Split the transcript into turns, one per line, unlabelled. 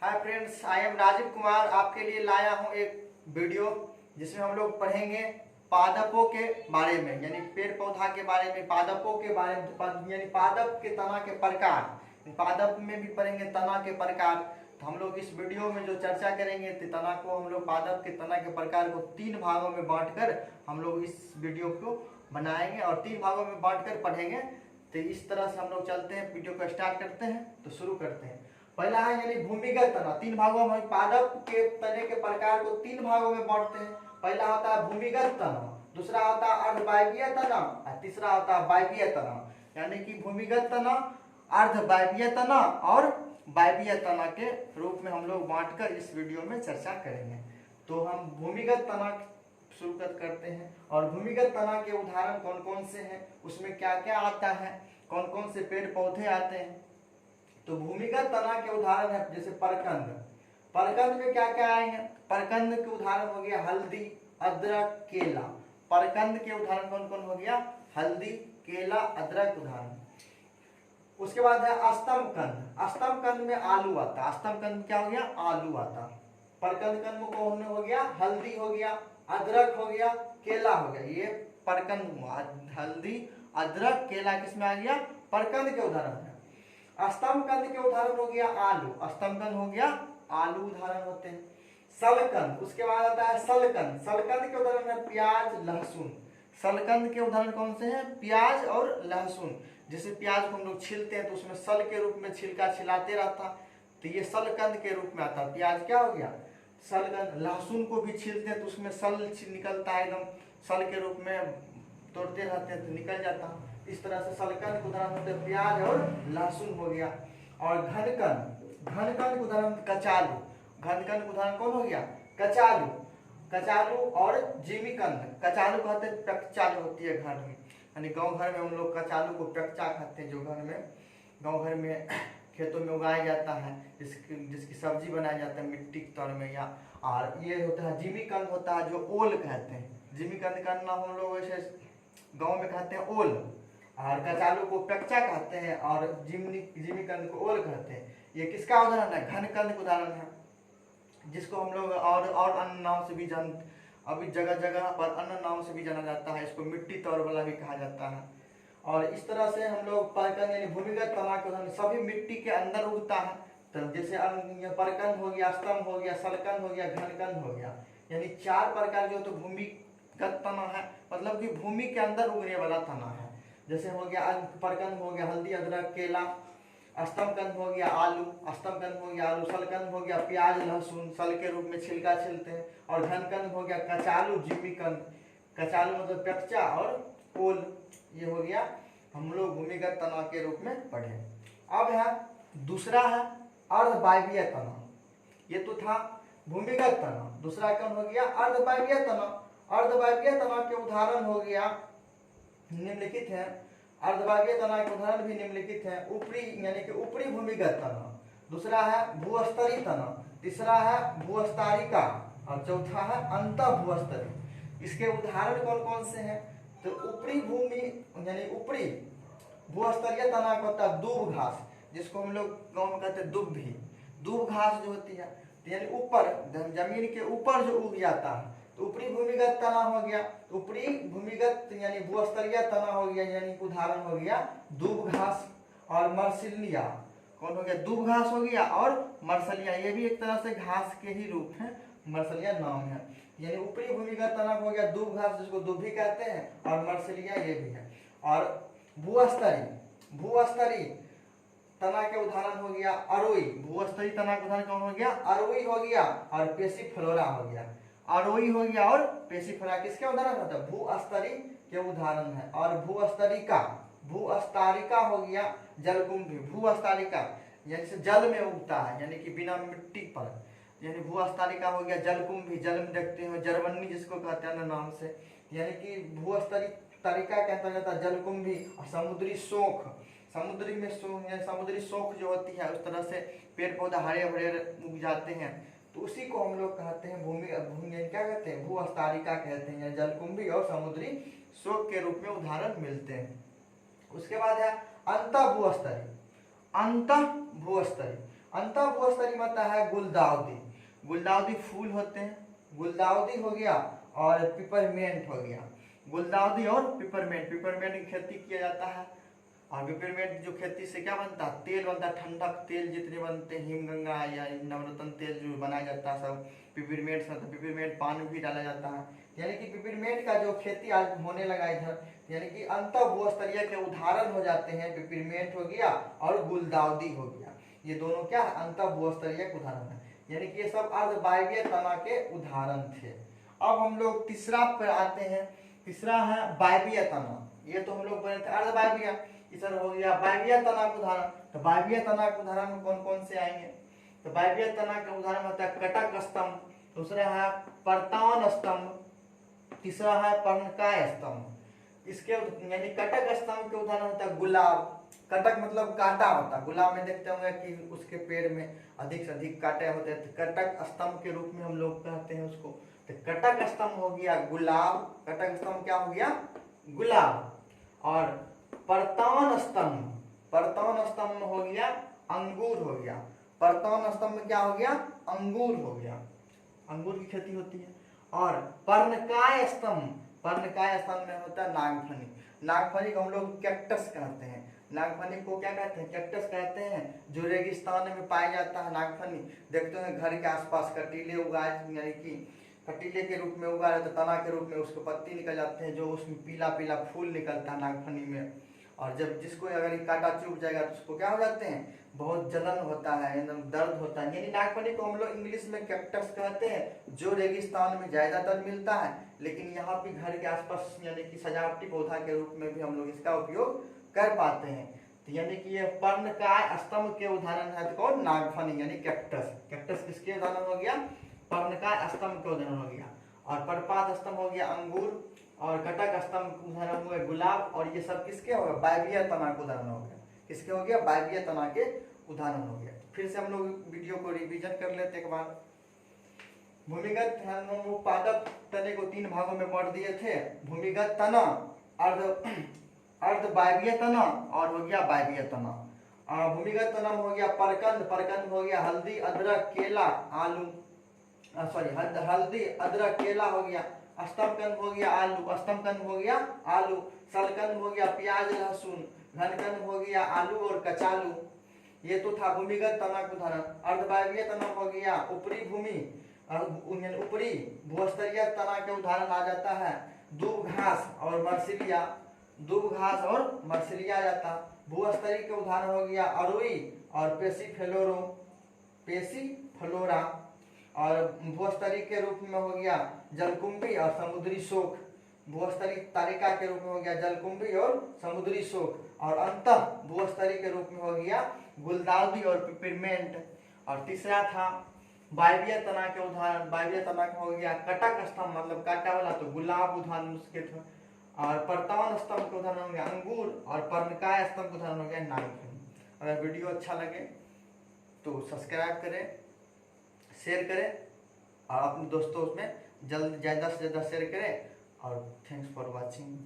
Hi friends, I am Rajiv Kumar. आपके लिए लाया हूँ एक वीडियो जिसमें हम लोग पढ़ेंगे पादपों के बारे में, यानी पेड़ पौधा के बारे में, पादपों के बारे में, यानी पादप के तना के प्रकार। पादप में भी पढ़ेंगे तना के प्रकार। तो हम लोग इस वीडियो में जो चर्चा करेंगे तो तना को हम लोग पादप के तना के प्रकार को 3 भागों में बांटकर हम लोग इस वीडियो को बनाएंगे और 3 भागों में बांटकर पढ़ेंगे। तो इस तरह से हम लोग चलते हैं, वीडियो को स्टार्ट करते हैं। तो शुरू करते हैं। पहला है यानी भूमिगत तना। 3 भागों में पादप के तने के प्रकार को 3 भागों में बांटते हैं। पहला होता है भूमिगत तना, दूसरा होता है अर्धवायवीय तना और तीसरा होता है वायवीय तना। यानी कि भूमिगत तना, अर्धवायवीय तना और वायवीय तना के रूप में हम लोग बांटकर इस वीडियो में चर्चा करेंगे। तो हम भूमिगत तना शुरू करते हैं। और भूमिगत तना के उदाहरण कौन कौन से हैं, उसमें क्या क्या आता है, कौन कौन से पेड़ पौधे आते हैं। तो भूमिगत तना के उदाहरण है जैसे परकंद। परकंद में क्या क्या आएंगे? परकंद के उदाहरण हो गया हल्दी, अदरक, केला। परकंद के उदाहरण कौन कौन हो गया? हल्दी, केला, अदरक उदाहरण। उसके बाद है अस्तमकंद। अस्तमकंद में आलू आता। अस्तमकंद क्या हो गया? आलू आता। परकंद कंद में कौन हो गया? हल्दी हो गया, अदरक हो गया, केला हो गया। ये परकंद हुआ। हल्दी, अदरक, केला किसमें आ गया? परकंद के उदाहरण है। अस्तमकंद के उदाहरण हो गया आलू। अस्तमकंद हो गया आलू उदाहरण होते हैं। सलकंद, उसके बाद आता है सलकंद। सलकंद के उदाहरण है प्याज, लहसुन। सलकंद के उदाहरण कौन से हैं? प्याज और लहसुन। जैसे प्याज को हम लोग छीलते हैं तो उसमें सल के रूप में छिलका छिलाते रहता, तो ये सलकंद के रूप में आता। प्याज क्या हो गया? सलकंद। लहसुन को भी छीलते हैं तो उसमें सल निकलता है, एकदम सल के रूप में तोड़ते रहते हैं तो निकल जाता। इस तरह से सलकंद के उदाहरण होते हैं प्याज और लहसुन हो गया। और घनकंद, घनकंद के उदाहरण कचालू। घनकंद के उदाहरण कौन हो गया? कचालू। कचालू और जिमीकंद। कचालू कहते हैं प्रक्चा जो होती है घर में, यानी गांव घर में हम लोग कचालू को प्रक्चा खाते हैं, जो घर में गांव घर में खेतों में उगाया जाता है, जिसकी सब्जी बनाया जाता है मिट्टी के तौर में। या और ये होता है जिमीकंद, होता है जो ओल कहते हैं। जिमीकंद का नाम हम लोग वैसे गांव में कहते हैं ओल, और कचालू को प्रक्चा कहते हैं और जिमीकंद को ओल कहते हैं। ये किसका उदाहरण है? घनकंद का उदाहरण है, जिसको हम लोग और अन्य नाम से भी अभी जगह जगह पर अन्य नाम से भी जाना जाता है। इसको मिट्टी तौर वाला भी कहा जाता है। और इस तरह से हम लोग परकंद यानी भूमिगत तना के उदाहरण सभी मिट्टी के अंदर उगता है। तो जैसे परकंद हो गया, स्तंभ हो गया, सलकंद हो गया, घनकंद हो गया। यानी 4 प्रकार जो तो भूमिगत तना है, मतलब कि भूमि के अंदर उगने वाला तना है। जैसे हो गया परकंद हो गया हल्दी, अदरक, केला। अस्तमकंद हो गया आलू। अस्तमकंद हो गया आलू। सलकंद हो गया प्याज, लहसुन, सल के रूप में छिलका छिलते हैं। और घनकंद हो गया कचालू, जिमीकंद। कचालू मतलब प्रक्चा और ओल। ये हो गया हम लोग भूमिगत तना के रूप में पढ़े। अब है दूसरा है अर्धवायवीय तना। ये तो था भूमिगत तना। दूसरा कौन हो गया? अर्धवायवीय तना। अर्धवायवीय तना के उदाहरण हो गया निम्नलिखित है। अर्धवायवीय तना के उदाहरण भी निम्नलिखित है। ऊपरी यानी कि ऊपरी भूमिगत तना, दूसरा है भूस्तरीय तना, तीसरा है भूस्तारिका और चौथा है अंतः भूस्तरीय। इसके उदाहरण कौन कौन से हैं? तो ऊपरी भूमि यानी ऊपरी भूस्तरीय तना को होता है दूब घास, जिसको हम लोग गांव में कहते हैं दुभी। दूब घास जो होती है यानी ऊपर जमीन के ऊपर जो उग जाता है, तो ऊपरी भूमिगत तना हो गया। ऊपरी भूमिगत यानी भूस्तरीय तना हो गया, यानी उदाहरण हो गया दूब घास और मरसिलिया। कौन हो गया? दूब घास हो गया और मरसलिया, ये भी एक तरह से घास के ही रूप है, मरसलिया नाम है। यानी ऊपरी भूमिगत तना हो गया दूब घास, जिसको दुभी कहते हैं, और मरसलिया ये भी है। और भूस्तरीय, भूस्तरीय तना के उदाहरण हो गया अरोई। भूस्तरीय तना का उदाहरण कौन हो गया? अरोई हो गया और पेसिफ्लोरा हो गया। अरोई हो गया और पेसिफ्लोरा किसके उदाहरण होता है? भूस्तरीय के उदाहरण है। और भूस्तरिका, भूस्तारिका हो गया जलकुंभी। भूस्तारिका यानी जल में उगता है, यानी कि बिना मिट्टी पर, यानी भूस्तारिका हो गया जलकुंभी। जल में देखते हैं जर्मनी जिसको कहते हैं नाम से, यानी कि भूस्तरिका के अंतर्गत आता है जलकुंभी। और समुद्री शोख, समुद्री में समुद्री शोख जो होती है, उस तरह से पेड़ पौधा हरे भरे उग जाते हैं, तो उसी को हम लोग कहते हैं भूमि क्या कहते हैं? भूस्तारिका कहते हैं। जलकुंभी और समुद्री शोक के रूप में उदाहरण मिलते हैं। उसके बाद है अंतः भूस्तरीय। अंतः भूस्तरीय अंतःभूस्तरीय में आता है गुलदाउदी। गुलदाउदी फूल होते हैं, गुलदाउदी हो गया और पिपरमेंट हो गया। गुलदाउदी और पिपरमेंट, पिपरमेंट की खेती किया जाता है और पिपरमेंट जो खेती से क्या बनता है, तेल बनता है, ठंडक तेल जितने बनते हैं, हिमगंगा या नवरत्न तेल जो बनाया जाता है सब पिपरमेंट से, पिपरमेंट पान में भी डाला जाता है। यानी कि पिपरमेंट का जो खेती आज होने लगा इधर, यानी कि अंतःभूस्तरीय के उदाहरण हो जाते हैं, पिपरमेंट हो गया और गुलदाउदी हो गया। ये दोनों क्या है, अंतःभूस्तरीय के उदाहरण है, यानी कि ये सब अर्धवायवीय तना के उदाहरण थे। अब हम लोग तीसरा पर आते हैं, तीसरा है वायवीय तना। ये तो हम लोग पढ़े थे अर्धवायवीय, इधर हो गया वायवीय तना का उदाहरण। तो वायवीय तना के उदाहरण में कौन कौन से आएंगे, तो वायवीय तना का उदाहरण होता है कटक स्तंभ, दूसरा है परतान स्तंभ, तीसरा है पर्णकाय स्तंभ। इसके यानी कटक स्तंभ के उदाहरण होता है गुलाब। कटक मतलब कांटा होता है, गुलाब में देखते होंगे कि उसके पेड़ में अधिक से अधिक कांटे होते हैं, तो कटक स्तंभ के रूप में हम लोग कहते हैं उसको। तो कटक स्तंभ हो गया गुलाब, कटक स्तंभ क्या हो गया, गुलाब। और परतान स्तंभ, परतान स्तंभ हो गया अंगूर हो गया। परतान स्तंभ में क्या हो गया, अंगूर हो गया, अंगूर की खेती होती है। और पर्णकाय स्तंभ, पर्णकाय स्तंभ में होता है नागफनी। नागफनी को हम लोग कैक्टस कहते हैं, नागफनी को क्या कहते हैं, कैक्टस कहते हैं, जो रेगिस्तान में पाया जाता है। नागफनी देखते हैं घर के आसपास कटीले उगाए, यानी कि कटीले के रूप में उगा रहे तो तना के रूप में उसके पत्ती निकल जाते हैं, जो उसमें पीला पीला फूल निकलता है नागफनी में। और जब जिसको अगर कांटा चुभ जाएगा तो उसको क्या हो जाते हैं, बहुत जलन होता है, एकदम दर्द होता है। यानी नागफनी को हम लोग इंग्लिश में कैक्टस कहते हैं, जो रेगिस्तान में ज्यादातर मिलता है, लेकिन यहाँ पे घर के आसपास यानी कि सजावटी पौधा के रूप में भी हम लोग इसका उपयोग कर पाते हैं। तो यानी कि ये पर्णकाय स्तंभ के उदाहरण है, तो कौन, नागफनी यानी कैक्टस। कैक्टस किसके उदाहरण हो गया, पर्णकाय स्तंभ के उदाहरण हो गया। और परपात स्तंभ हो गया अंगूर, और कटक स्तंभ उदाहरण हुए गुलाब। और ये सब किसके हो गया, वायवीय तना के उदाहरण हो गया। किसके हो गया, वायवीय तना के उदाहरण हो गया। फिर से हम लोग वीडियो को रिवीजन कर लेते एक बार। भूमिगत हम पादप तने को 3 भागों में बांट दिए थे, भूमिगत तना, अर्धवायवीय तना और हो गया वायवीय तना। भूमिगत तना हो गया परकंद, परकंद हो गया हल्दी अदरक केला आलू, सॉरी हल्दी अदरक केला हो गया। स्तंभकंद हो गया आलू, स्तंभकंद हो गया आलू। सलकंद हो गया प्याज लहसुन, घनकंद हो गया आलू और कचालू। ये तो था भूमिगत तना का उदाहरण। अर्धवायवीय तना हो गया ऊपरी भूमि, ऊपरी भूस्तरीय तना के उदाहरण आ जाता है दूब घास और मर्सिलिया, दूब घास और मर्सिलिया जाता। भूस्तरीय के उदाहरण हो गया अरुई और पेसीफ्लोरो, पेसीफ्लोरा। और भूस्तरीय के रूप में हो गया जलकुंभी और समुद्री शोक। भूस्तरीय तालिका के रूप में हो गया जलकुंभी और समुद्री शोक। और अंतः भूस्तरीय के रूप में हो गया गुलदाउदी और पिपरमेंट। और तीसरा था वायवीय तना के उदाहरण, वायवीय तना का हो गया कटक स्तंभ मतलब कांटा वाला, तो गुलाब उदाहरण उसके थे। और परतान स्तंभ का उदाहरण हो गया अंगूर, और पर्णकाय स्तंभ का उदाहरण हो गया नागफनी। अगर वीडियो अच्छा लगे तो सब्सक्राइब करें, शेयर करें और अपने दोस्तों में जल्द ज़्यादा से ज़्यादा शेयर करें। और थैंक्स फॉर वॉचिंग।